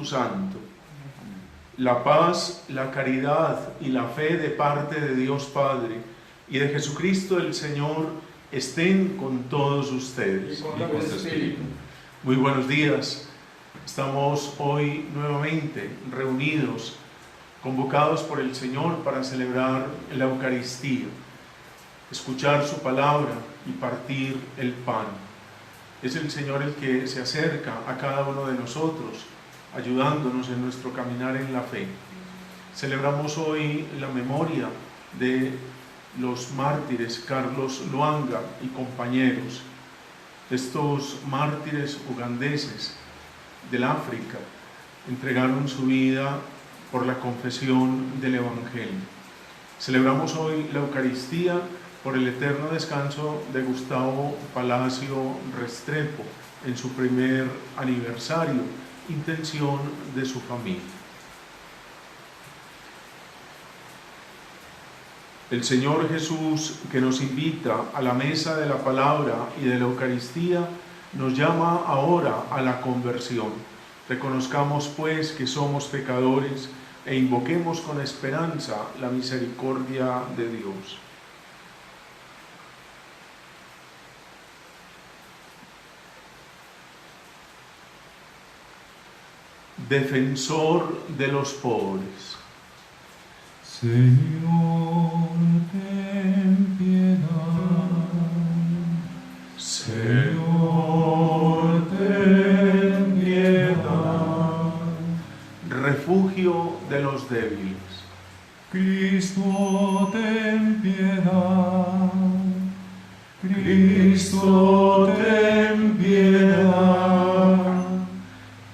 Santo. La paz, la caridad y la fe de parte de Dios Padre y de Jesucristo el Señor estén con todos ustedes. Y con tu espíritu. Muy buenos días. Estamos hoy nuevamente reunidos, convocados por el Señor para celebrar la Eucaristía, escuchar su palabra y partir el pan. Es el Señor el que se acerca a cada uno de nosotros, ayudándonos en nuestro caminar en la fe. Celebramos hoy la memoria de los mártires Carlos Lwanga y compañeros. Estos mártires ugandeses del África entregaron su vida por la confesión del Evangelio. Celebramos hoy la Eucaristía por el eterno descanso de Gustavo Palacio Restrepo en su primer aniversario, intención de su familia. El Señor Jesús, que nos invita a la mesa de la palabra y de la Eucaristía, nos llama ahora a la conversión. Reconozcamos pues que somos pecadores e invoquemos con esperanza la misericordia de Dios. Defensor de los pobres. Señor, ten piedad. Señor, ten piedad. Refugio de los débiles. Cristo, ten piedad. Cristo, ten piedad.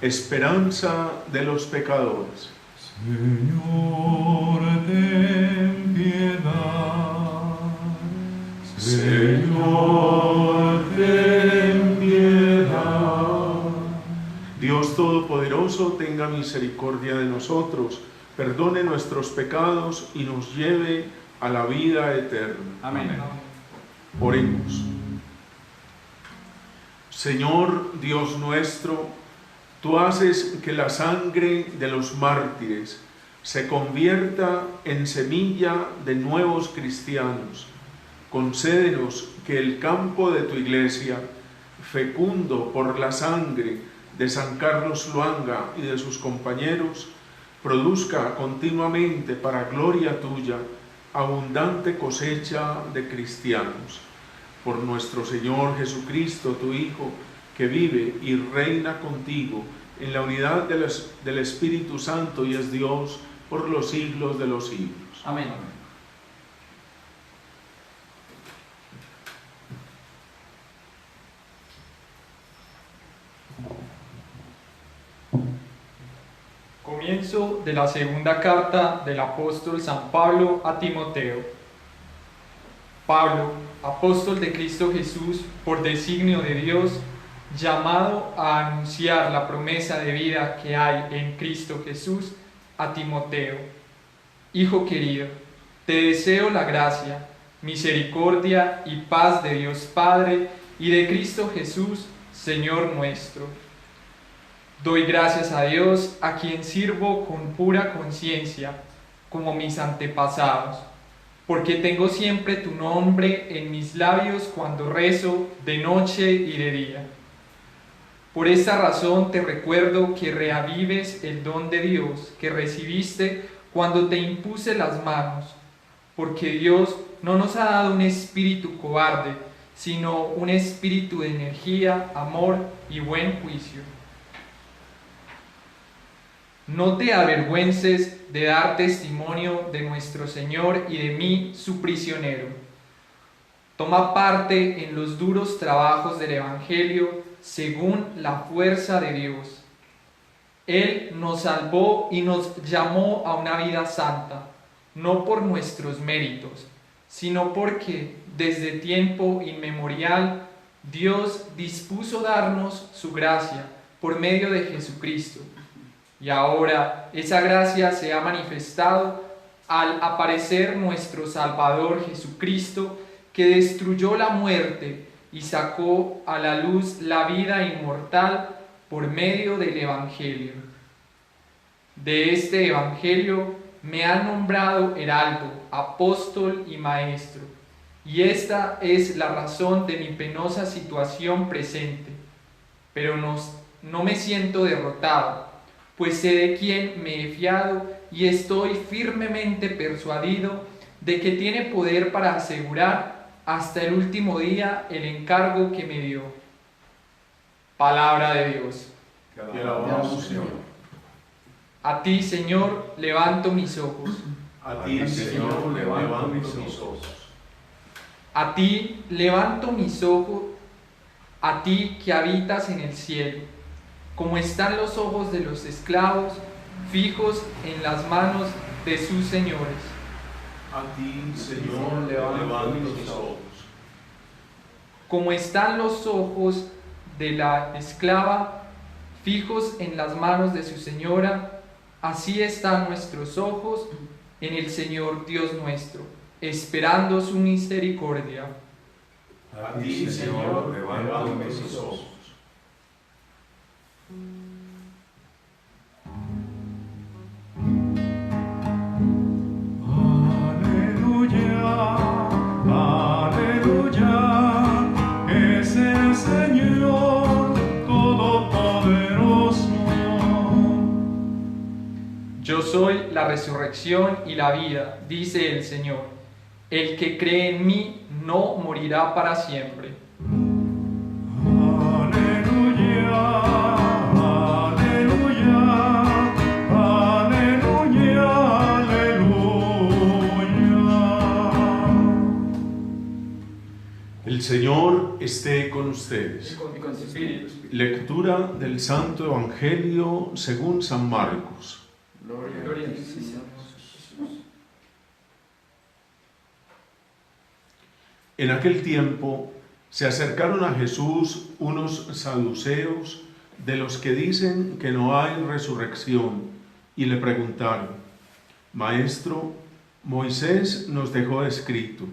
Esperanza de los pecadores. Señor, ten piedad. Señor, ten piedad. Dios Todopoderoso, tenga misericordia de nosotros, perdone nuestros pecados y nos lleve a la vida eterna. Amén. Oremos. Señor Dios nuestro, tú haces que la sangre de los mártires se convierta en semilla de nuevos cristianos. Concédenos que el campo de tu iglesia, fecundo por la sangre de San Carlos Lwanga y de sus compañeros, produzca continuamente para gloria tuya abundante cosecha de cristianos. Por nuestro Señor Jesucristo, tu Hijo, que vive y reina contigo en la unidad del Espíritu Santo y es Dios por los siglos de los siglos. Amén. Comienzo de la segunda carta del apóstol San Pablo a Timoteo. Pablo, apóstol de Cristo Jesús, por designio de Dios, llamado a anunciar la promesa de vida que hay en Cristo Jesús, a Timoteo. Hijo querido, te deseo la gracia, misericordia y paz de Dios Padre y de Cristo Jesús, Señor nuestro. Doy gracias a Dios, a quien sirvo con pura conciencia, como mis antepasados, porque tengo siempre tu nombre en mis labios cuando rezo de noche y de día. Por esta razón te recuerdo que reavives el don de Dios que recibiste cuando te impuse las manos, porque Dios no nos ha dado un espíritu cobarde, sino un espíritu de energía, amor y buen juicio. No te avergüences de dar testimonio de nuestro Señor y de mí, su prisionero. Toma parte en los duros trabajos del Evangelio según la fuerza de Dios. Él nos salvó y nos llamó a una vida santa, no por nuestros méritos, sino porque desde tiempo inmemorial Dios dispuso darnos su gracia por medio de Jesucristo. Y ahora esa gracia se ha manifestado al aparecer nuestro Salvador Jesucristo, que destruyó la muerte y sacó a la luz la vida inmortal por medio del Evangelio. de este Evangelio me han nombrado heraldo, apóstol y maestro, y esta es la razón de mi penosa situación presente. Pero no me siento derrotado, pues sé de quién me he fiado y estoy firmemente persuadido de que tiene poder para asegurar hasta el último día el encargo que me dio. Palabra de Dios. Te alabamos, Señor. A ti, Señor, levanto mis ojos. A ti, Señor, levanto mis ojos. A ti levanto mis ojos, a ti que habitas en el cielo, como están los ojos de los esclavos fijos en las manos de sus señores. A ti, Señor, levanto mis ojos. Como están los ojos de la esclava fijos en las manos de su señora, así están nuestros ojos en el Señor Dios nuestro, esperando su misericordia. A ti, Señor, levanto mis ojos. Aleluya, aleluya, es el Señor Todopoderoso. Yo soy la resurrección y la vida, dice el Señor. El que cree en mí no morirá para siempre. Aleluya, aleluya, aleluya, aleluya. El Señor esté con ustedes. Y con su espíritu. Lectura del Santo Evangelio según San Marcos. Gloria a ti, Señor. En aquel tiempo se acercaron a Jesús unos saduceos de los que dicen que no hay resurrección y le preguntaron: Maestro, Moisés nos dejó escrito,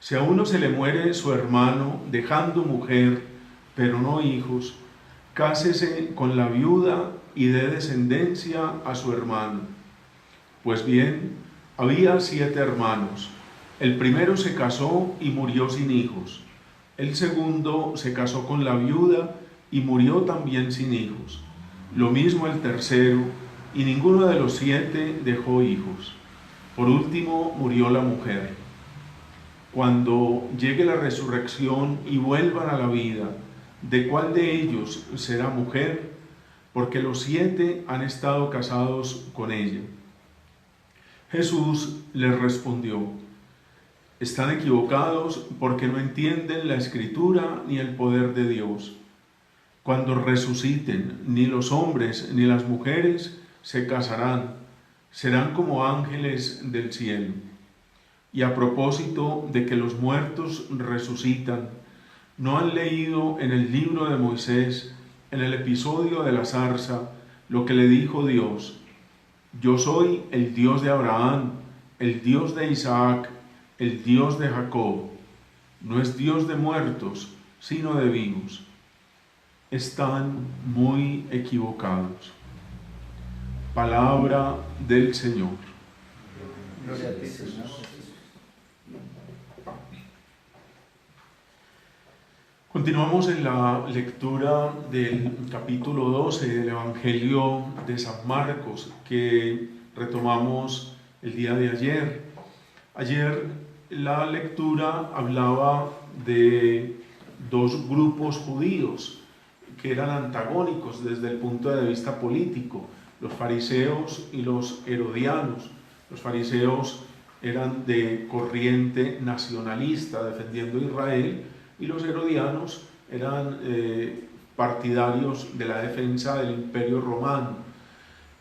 si a uno se le muere su hermano dejando mujer, pero no hijos, cásese con la viuda y dé descendencia a su hermano. Pues bien, había 7 hermanos. El primero se casó y murió sin hijos. El segundo se casó con la viuda y murió también sin hijos. Lo mismo el tercero, y ninguno de los 7 dejó hijos. Por último murió la mujer. Cuando llegue la resurrección y vuelvan a la vida, ¿de cuál de ellos será mujer? Porque los 7 han estado casados con ella. Jesús les respondió: están equivocados porque no entienden la Escritura ni el poder de Dios. Cuando resuciten, ni los hombres ni las mujeres se casarán, serán como ángeles del cielo. Y a propósito de que los muertos resucitan, ¿no han leído en el libro de Moisés, en el episodio de la zarza, lo que le dijo Dios? Yo soy el Dios de Abraham, el Dios de Isaac, el Dios de Jacob. No es Dios de muertos, sino de vivos. Están muy equivocados. Palabra del Señor. Gloria a ti, Señor. Continuamos en la lectura del capítulo 12 del Evangelio de San Marcos, que retomamos el día de ayer. Ayer la lectura hablaba de 2 grupos judíos que eran antagónicos desde el punto de vista político, los fariseos y los herodianos. Los fariseos eran de corriente nacionalista, defendiendo a Israel, y los herodianos eran partidarios de la defensa del Imperio Romano.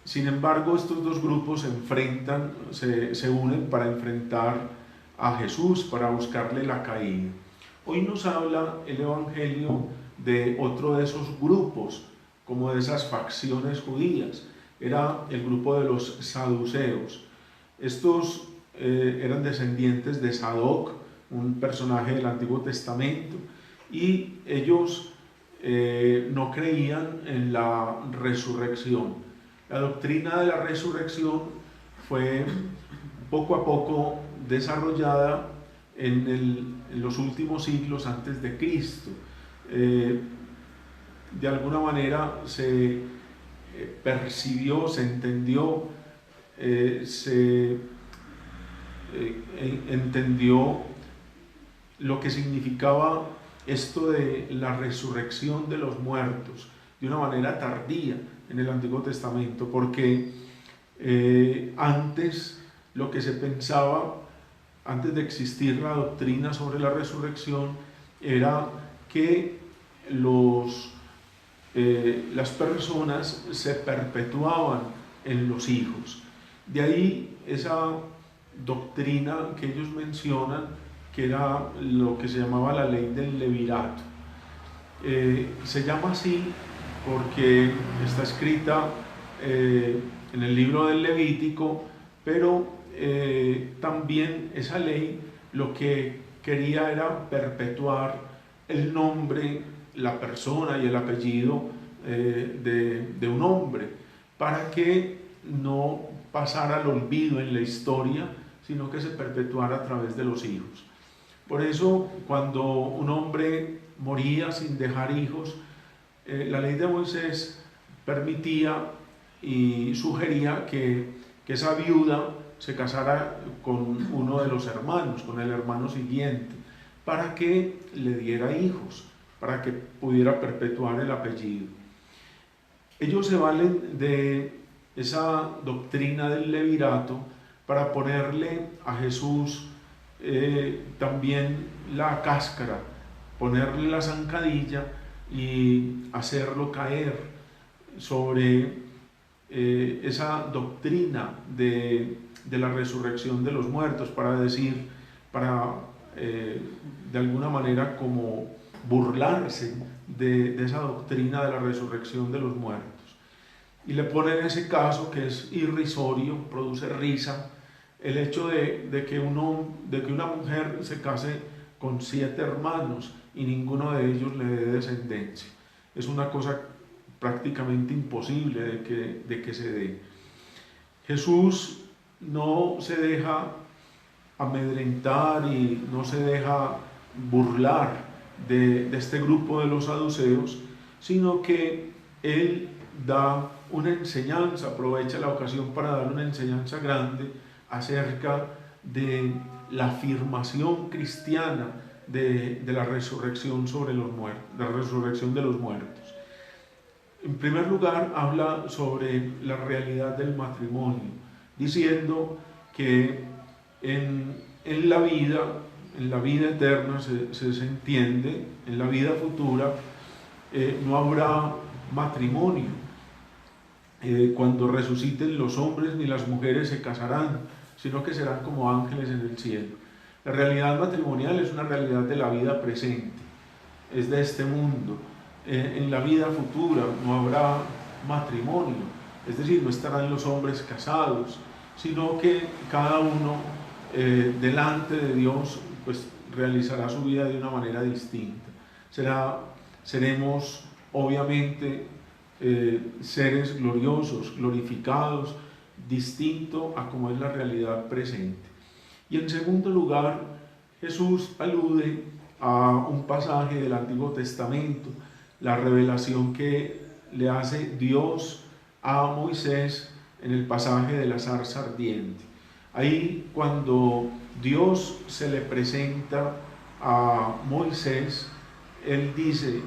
Sin embargo, estos 2 grupos se unen para enfrentar a Jesús, para buscarle la caída. Hoy nos habla el Evangelio de otro de esos grupos, como de esas facciones judías. Era el grupo de los saduceos. Estos eran descendientes de Sadoc, un personaje del Antiguo Testamento, y ellos no creían en la resurrección. La doctrina de la resurrección fue poco a poco desarrollada en los últimos siglos antes de Cristo. De alguna manera se percibió, se entendió, entendió lo que significaba esto de la resurrección de los muertos de una manera tardía en el Antiguo Testamento, porque antes lo que se pensaba, antes de existir la doctrina sobre la resurrección, era que las personas se perpetuaban en los hijos. De ahí esa doctrina que ellos mencionan, que era lo que se llamaba la ley del levirato. Se llama así porque está escrita en el libro del Levítico, pero también esa ley lo que quería era perpetuar el nombre, la persona y el apellido de un hombre, para que no pasara al olvido en la historia, sino que se perpetuara a través de los hijos. Por eso, cuando un hombre moría sin dejar hijos, la ley de Moisés permitía y sugería que esa viuda se casara con uno de los hermanos, con el hermano siguiente, para que le diera hijos, para que pudiera perpetuar el apellido. Ellos se valen de esa doctrina del levirato para ponerle a Jesús también la cáscara, ponerle la zancadilla y hacerlo caer sobre esa doctrina de la resurrección de los muertos, para decir, de alguna manera como burlarse de esa doctrina de la resurrección de los muertos. Y le ponen ese caso que es irrisorio, produce risa, el hecho de que una mujer se case con 7 hermanos y ninguno de ellos le dé descendencia. Es una cosa prácticamente imposible de que se dé. Jesús no se deja amedrentar y no se deja burlar de este grupo de los saduceos, sino que Él da una enseñanza, aprovecha la ocasión para dar una enseñanza grande acerca de la afirmación cristiana de la resurrección sobre los muertos, la resurrección de los muertos. En primer lugar, habla sobre la realidad del matrimonio, diciendo que en la vida eterna se entiende, en la vida futura no habrá matrimonio. Cuando resuciten los hombres ni las mujeres se casarán, sino que serán como ángeles en el cielo. La realidad matrimonial es una realidad de la vida presente, es de este mundo. En la vida futura no habrá matrimonio, es decir, no estarán los hombres casados, sino que cada uno delante de Dios pues realizará su vida de una manera distinta. Seremos obviamente seres gloriosos, glorificados, distinto a como es la realidad presente. Y en segundo lugar, Jesús alude a un pasaje del Antiguo Testamento, la revelación que le hace Dios a Moisés en el pasaje de la zarza ardiente. Ahí, cuando Dios se le presenta a Moisés, él dice,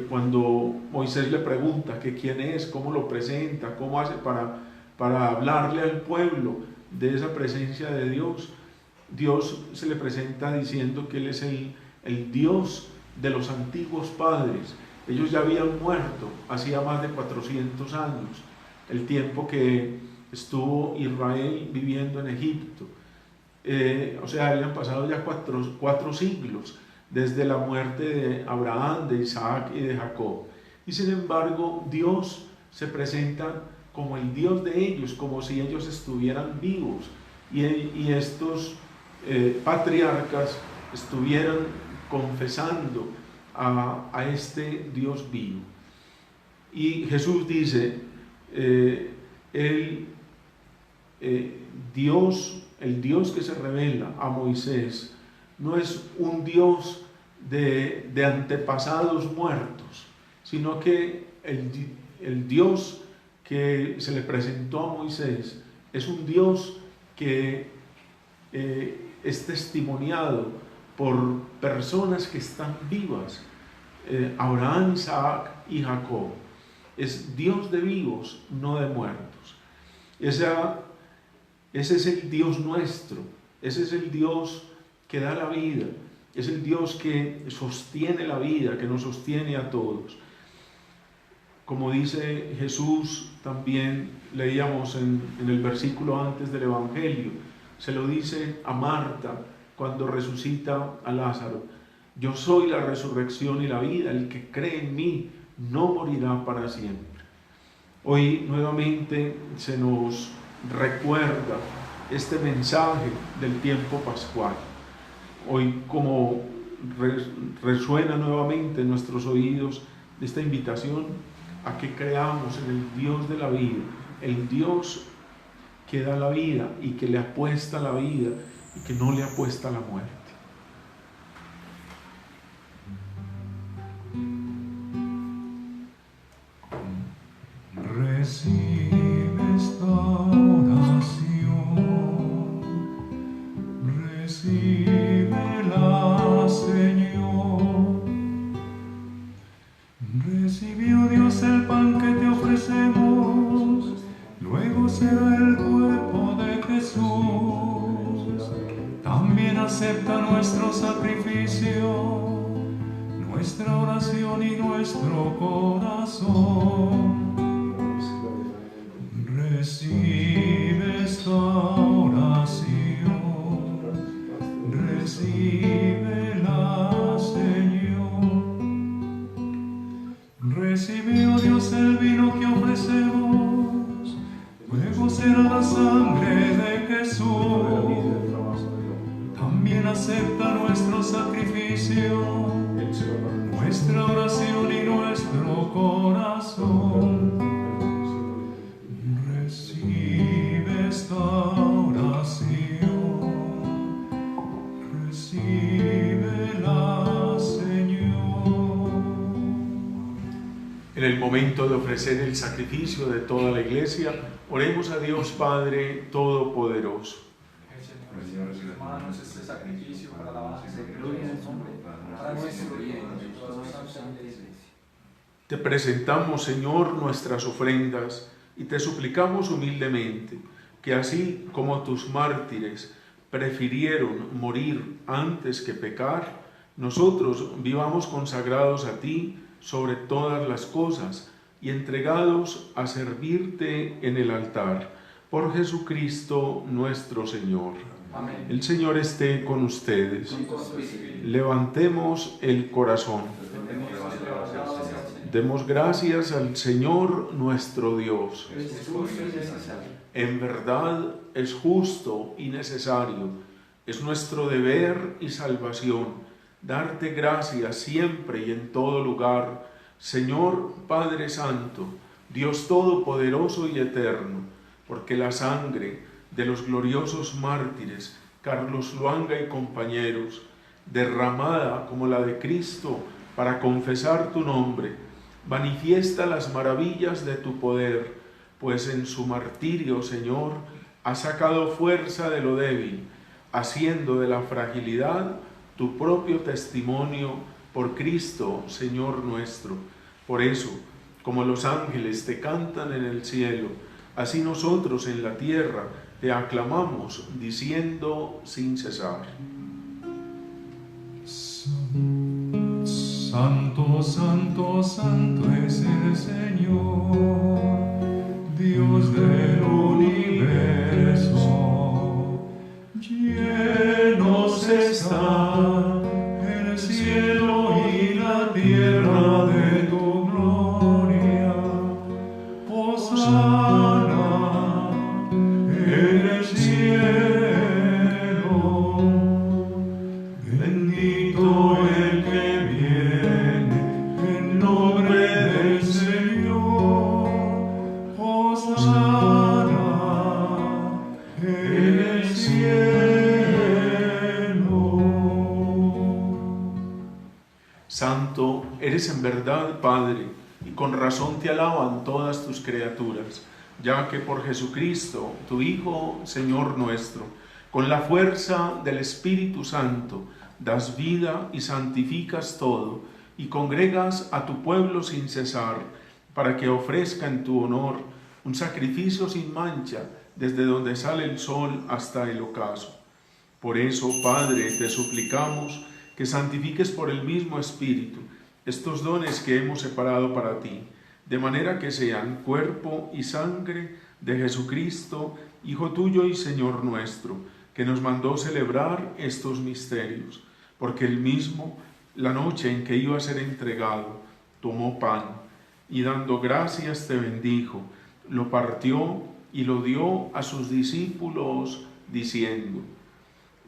cuando Moisés le pregunta que quién es, cómo lo presenta, cómo hace para hablarle al pueblo de esa presencia de Dios, Dios se le presenta diciendo que Él es el Dios de los antiguos padres. Ellos ya habían muerto hacía más de 400 años, el tiempo que estuvo Israel viviendo en Egipto. O sea, habían pasado ya cuatro siglos desde la muerte de Abraham, de Isaac y de Jacob. Y sin embargo, Dios se presenta como el Dios de ellos, como si ellos estuvieran vivos y estos patriarcas estuvieran confesando a este Dios vivo. Y Jesús dice, el Dios que se revela a Moisés no es un Dios de antepasados muertos, sino que el Dios que se le presentó a Moisés es un Dios que es testimoniado por personas que están vivas, Abraham, Isaac y Jacob. Es Dios de vivos, no de muertos. Ese es el Dios nuestro, ese es el Dios que da la vida, es el Dios que sostiene la vida, que nos sostiene a todos. Como dice Jesús, también leíamos en el versículo antes del Evangelio, se lo dice a Marta cuando resucita a Lázaro: yo soy la resurrección y la vida, el que cree en mí no morirá para siempre. Hoy nuevamente se nos recuerda este mensaje del tiempo pascual. Hoy, como resuena nuevamente en nuestros oídos esta invitación a que creamos en el Dios de la vida, el Dios que da la vida y que le apuesta a la vida y que no le apuesta a la muerte. Recibe esta oración, recíbela, Señor. Recibió Dios el pan que te ofrecemos, luego será el cuerpo de Jesús. También acepta nuestro sacrificio, nuestra oración y nuestro corazón. Recibe esta oración, recíbela, Señor. Recibió Dios el vino que ofrecemos, luego será la sangre de Jesús. También acepta nuestro sacrificio, nuestra oración y nuestro corazón. Recibe esta oración, recíbela, Señor. En el momento de ofrecer el sacrificio de toda la iglesia, oremos a Dios Padre Todopoderoso. Señor, recibe de manos este sacrificio para la alabanza y gloria del nombre, para nuestro bien y de toda la santa iglesia. Te presentamos, Señor, nuestras ofrendas y te suplicamos humildemente que así como tus mártires prefirieron morir antes que pecar, nosotros vivamos consagrados a ti sobre todas las cosas y entregados a servirte en el altar. Por Jesucristo nuestro Señor. Amén. El Señor esté con ustedes. Con tu espíritu. Levantemos el corazón. Demos gracias al Señor nuestro Dios. Es justo y necesario. En verdad es justo y necesario. Es nuestro deber y salvación darte gracias siempre y en todo lugar, Señor Padre Santo, Dios Todopoderoso y Eterno, porque la sangre de los gloriosos mártires Carlos Luanga y compañeros, derramada como la de Cristo para confesar tu nombre, manifiesta las maravillas de tu poder, pues en su martirio, Señor, has sacado fuerza de lo débil, haciendo de la fragilidad tu propio testimonio por Cristo, Señor nuestro. Por eso, como los ángeles te cantan en el cielo, así nosotros en la tierra te aclamamos, diciendo sin cesar: Santo, santo, santo es el Señor, Dios del universo. Llenos está el cielo y la tierra de tu gloria. Hosana en el cielo. Bendito el que viene en nombre del Señor. en el cielo. Santo eres en verdad, Padre, y con razón te alaban todas tus criaturas, ya que por Jesucristo, tu Hijo, Señor nuestro, con la fuerza del Espíritu Santo, das vida y santificas todo, y congregas a tu pueblo sin cesar, para que ofrezca en tu honor un sacrificio sin mancha, desde donde sale el sol hasta el ocaso. Por eso, Padre, te suplicamos que santifiques por el mismo Espíritu estos dones que hemos separado para ti, de manera que sean cuerpo y sangre de Jesucristo, Hijo tuyo y Señor nuestro, que nos mandó celebrar estos misterios, porque él mismo, la noche en que iba a ser entregado, tomó pan, y dando gracias te bendijo, lo partió y lo dio a sus discípulos, diciendo: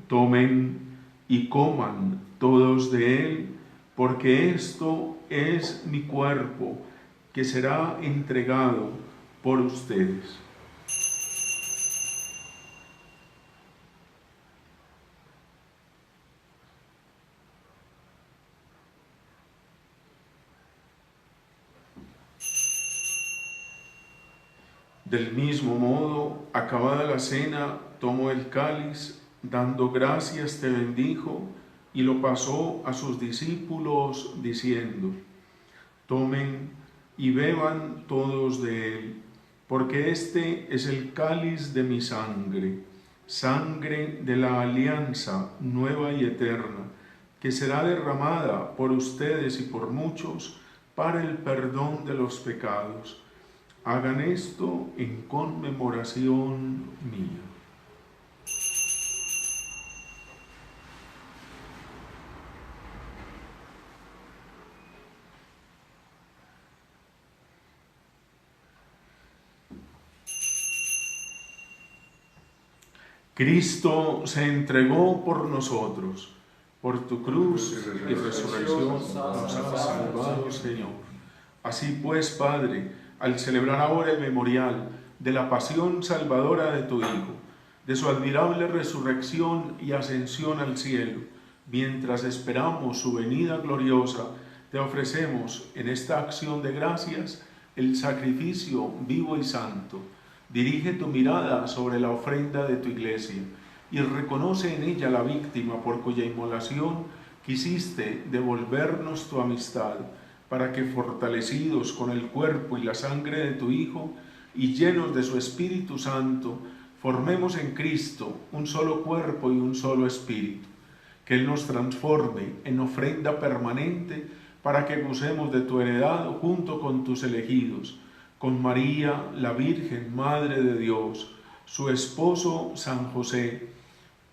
tomen y coman todos de él, porque esto es mi cuerpo, que será entregado por ustedes. Del mismo modo, acabada la cena, tomó el cáliz, dando gracias te bendijo, y lo pasó a sus discípulos, diciendo: tomen y beban todos de él, porque este es el cáliz de mi sangre, sangre de la alianza nueva y eterna, que será derramada por ustedes y por muchos para el perdón de los pecados. Hagan esto en conmemoración mía. Cristo se entregó por nosotros. Por tu cruz y resurrección nos has salvado, Señor. Así pues, Padre, al celebrar ahora el memorial de la pasión salvadora de tu Hijo, de su admirable resurrección y ascensión al cielo, mientras esperamos su venida gloriosa, te ofrecemos en esta acción de gracias el sacrificio vivo y santo. Dirige tu mirada sobre la ofrenda de tu iglesia y reconoce en ella la víctima por cuya inmolación quisiste devolvernos tu amistad, para que, fortalecidos con el cuerpo y la sangre de tu Hijo y llenos de su Espíritu Santo, formemos en Cristo un solo cuerpo y un solo espíritu. Que Él nos transforme en ofrenda permanente para que gocemos de tu heredad junto con tus elegidos, con María, la Virgen Madre de Dios, su esposo San José,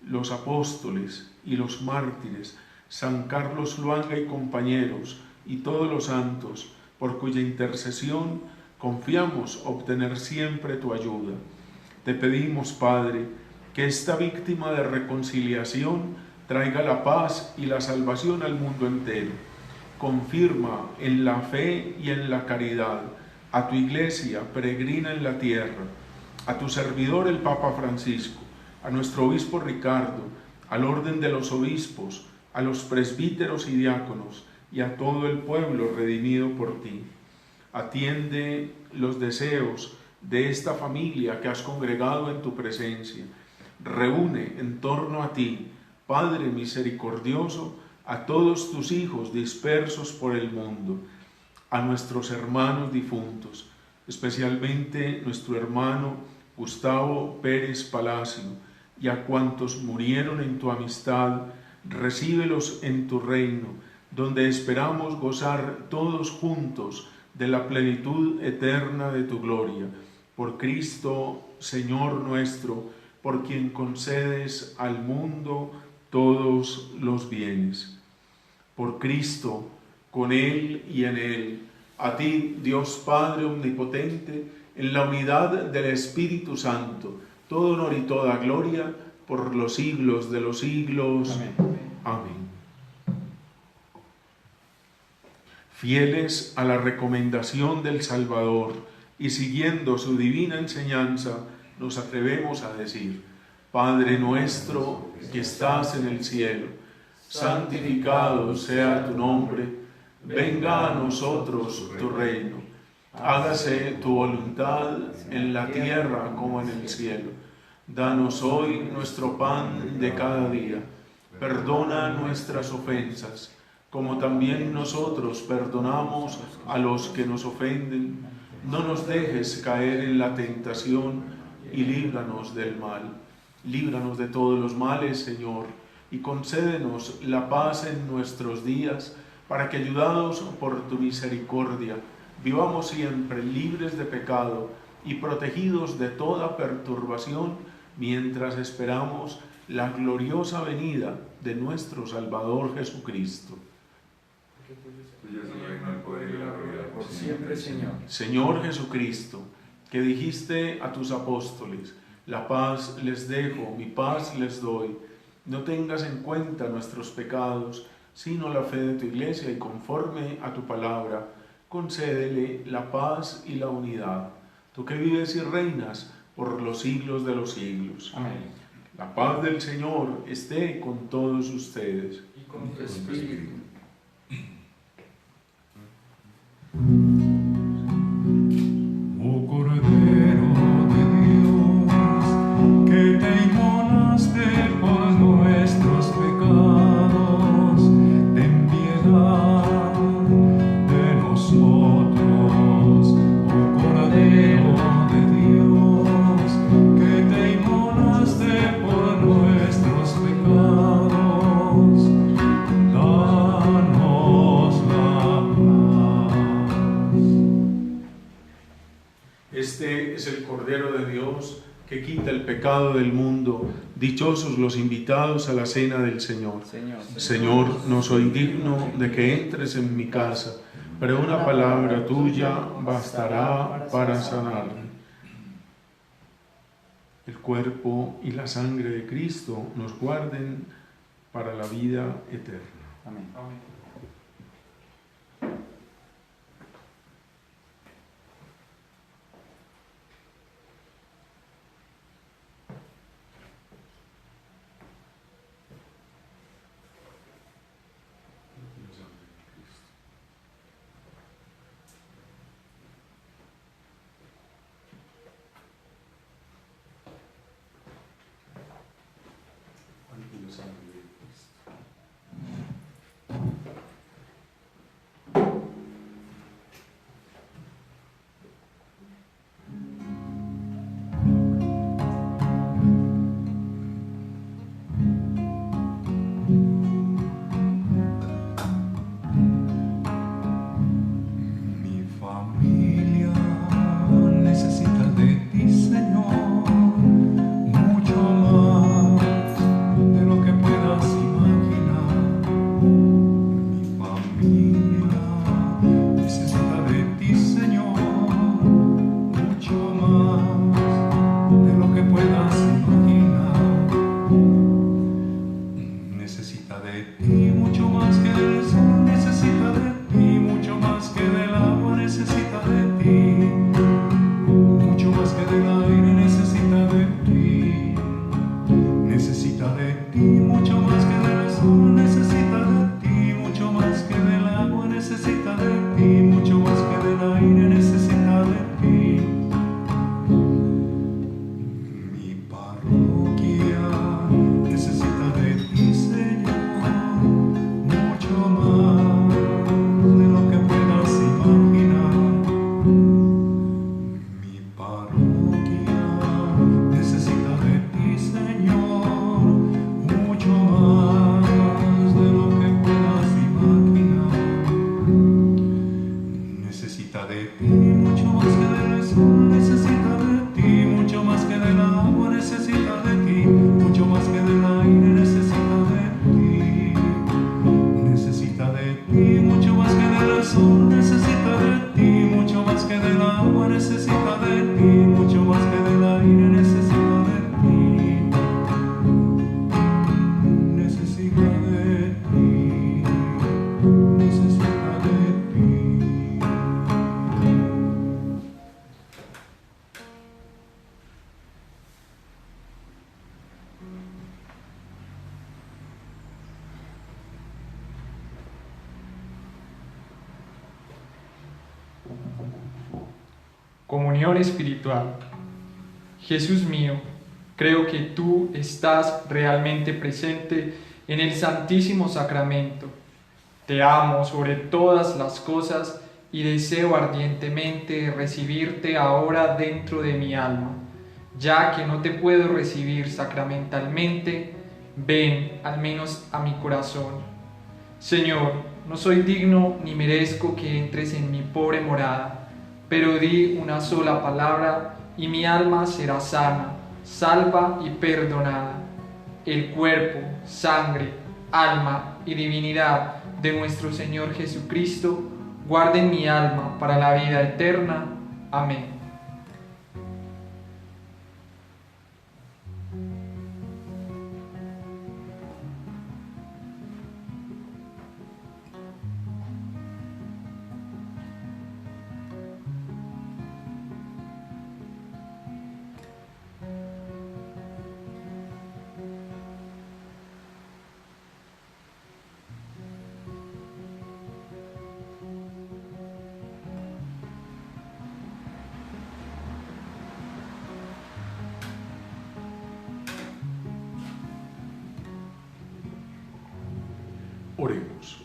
los apóstoles y los mártires, San Carlos Luanga y compañeros, y todos los santos, por cuya intercesión confiamos obtener siempre tu ayuda. Te pedimos, Padre, que esta víctima de reconciliación traiga la paz y la salvación al mundo entero. Confirma en la fe y en la caridad a tu iglesia peregrina en la tierra, a tu servidor el Papa Francisco, a nuestro obispo Ricardo, al orden de los obispos, a los presbíteros y diáconos, y a todo el pueblo redimido por ti. Atiende los deseos de esta familia que has congregado en tu presencia. Reúne en torno a ti, Padre misericordioso, a todos tus hijos dispersos por el mundo, a nuestros hermanos difuntos, especialmente nuestro hermano Gustavo Pérez Palacio, y a cuantos murieron en tu amistad, recíbelos en tu reino, donde esperamos gozar todos juntos de la plenitud eterna de tu gloria. Por Cristo, Señor nuestro, por quien concedes al mundo todos los bienes. Por Cristo, con Él y en Él, a ti, Dios Padre omnipotente, en la unidad del Espíritu Santo, todo honor y toda gloria por los siglos de los siglos. Amén. Amén. Fieles a la recomendación del Salvador y siguiendo su divina enseñanza, nos atrevemos a decir: Padre nuestro que estás en el cielo, santificado sea tu nombre, venga a nosotros tu reino, hágase tu voluntad en la tierra como en el cielo. Danos hoy nuestro pan de cada día, perdona nuestras ofensas, como también nosotros perdonamos a los que nos ofenden. No nos dejes caer en la tentación y líbranos del mal. Líbranos de todos los males, Señor, y concédenos la paz en nuestros días, para que, ayudados por tu misericordia, vivamos siempre libres de pecado y protegidos de toda perturbación, mientras esperamos la gloriosa venida de nuestro Salvador Jesucristo. Tuyo es el reino, el poder y la gloria por siempre, Señor. Señor Jesucristo, que dijiste a tus apóstoles: la paz les dejo, mi paz les doy. No tengas en cuenta nuestros pecados, sino la fe de tu Iglesia, y conforme a tu palabra, concédele la paz y la unidad. Tú que vives y reinas por los siglos de los siglos. Amén. La paz del Señor esté con todos ustedes. Y con tu espíritu. Oh Cordero de Dios, que te inmolaste por nuestros pecados, ten piedad de nosotros. Oh Cordero de Dios, que te inmolaste por nuestros pecados, danos la paz. Este es el Cordero de Dios que quita el pecado del mundo. Dichosos los invitados a la cena del Señor. Señor, no soy digno de que entres en mi casa, pero una palabra tuya bastará para sanarme. El cuerpo y la sangre de Cristo nos guarden para la vida eterna. Amén. Amén. Mi familia necesita de ti, Señor, mucho más de lo que puedas imaginar. Mi familia necesita de ti, Señor, mucho más de lo que puedas imaginar. Necesita de ti mucho más que del sol, necesita de ti mucho más que del agua, necesita de ti mucho más que del aire, necesita de ti. Necesita de ti mucho más que del sol, necesita de ti mucho más que del agua, necesita de ti mucho más que del aire, necesita de ti. Mi parroquia necesita de ti, Señor, mucho más de lo que puedas imaginar. Mi parroquia necesita de ti, Señor, mucho más comunión espiritual. Jesús mío, creo que tú estás realmente presente en el Santísimo Sacramento. Te amo sobre todas las cosas y deseo ardientemente recibirte ahora dentro de mi alma. Ya que no te puedo recibir sacramentalmente, ven al menos a mi corazón. Señor, no soy digno ni merezco que entres en mi pobre morada, pero di una sola palabra y mi alma será sana, salva y perdonada. El cuerpo, sangre, alma y divinidad de nuestro Señor Jesucristo guarden mi alma para la vida eterna. Amén. Oremos.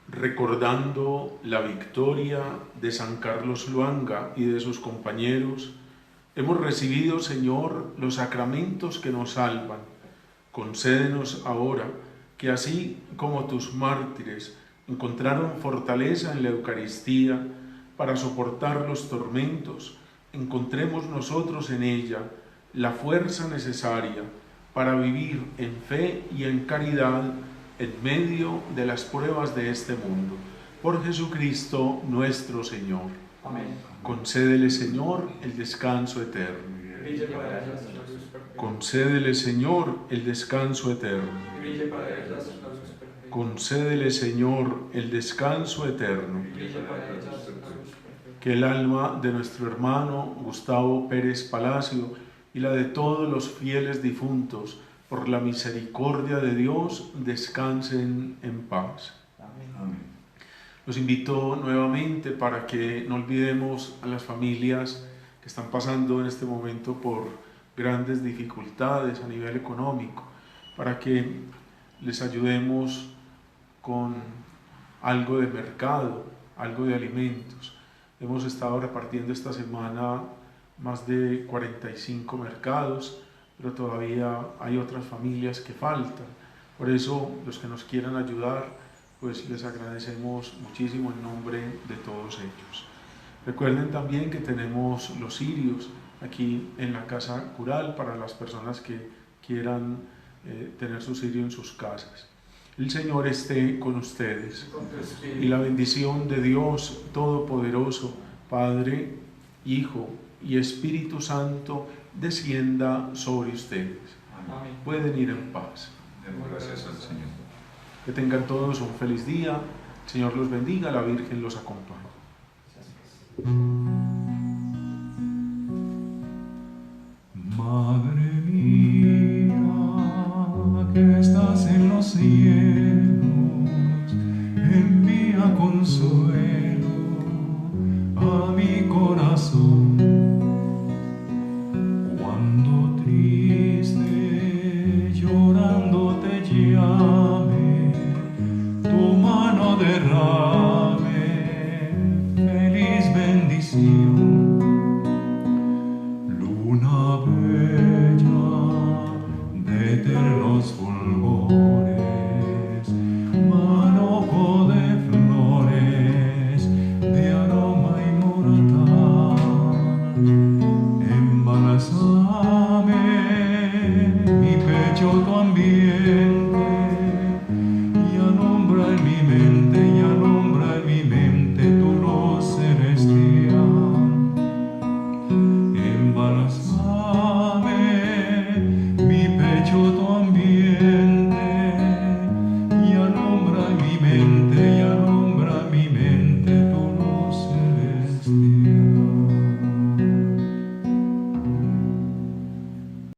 Recordando la victoria de San Carlos Luanga y de sus compañeros, hemos recibido, Señor, los sacramentos que nos salvan. Concédenos ahora que así como tus mártires encontraron fortaleza en la Eucaristía para soportar los tormentos, encontremos nosotros en ella la fuerza necesaria para vivir en fe y en caridad en medio de las pruebas de este mundo. Por Jesucristo nuestro Señor. Amén. Concédele, Señor, el descanso eterno. Concédele, Señor, el descanso eterno. Concédele, Señor, el descanso eterno. Que el alma de nuestro hermano Gustavo Pérez Palacio y la de todos los fieles difuntos, por la misericordia de Dios, descansen en paz. Amén. Los invito nuevamente para que no olvidemos a las familias que están pasando en este momento por grandes dificultades a nivel económico, para que les ayudemos con algo de mercado, algo de alimentos. Hemos estado repartiendo esta semana más de 45 mercados, pero todavía hay otras familias que faltan. Por eso, los que nos quieran ayudar, pues les agradecemos muchísimo en nombre de todos ellos. Recuerden también que tenemos los cirios aquí en la casa cural para las personas que quieran tener su cirio en sus casas. El Señor esté con ustedes y la bendición de Dios Todopoderoso, Padre, Hijo y Espíritu Santo descienda sobre ustedes. Amén. Pueden ir en paz. Demos gracias al Señor. Que tengan todos un feliz día. El Señor los bendiga, la Virgen los acompañe. Madre mía, que estás en los cielos, envía consuelo a mi corazón. Cuando triste, llorando te llame, tu mano derrame feliz bendición. Luna bella de eternos fulgores, manojo de flores, de aroma inmortal, embalásame mi pecho tu ambiente.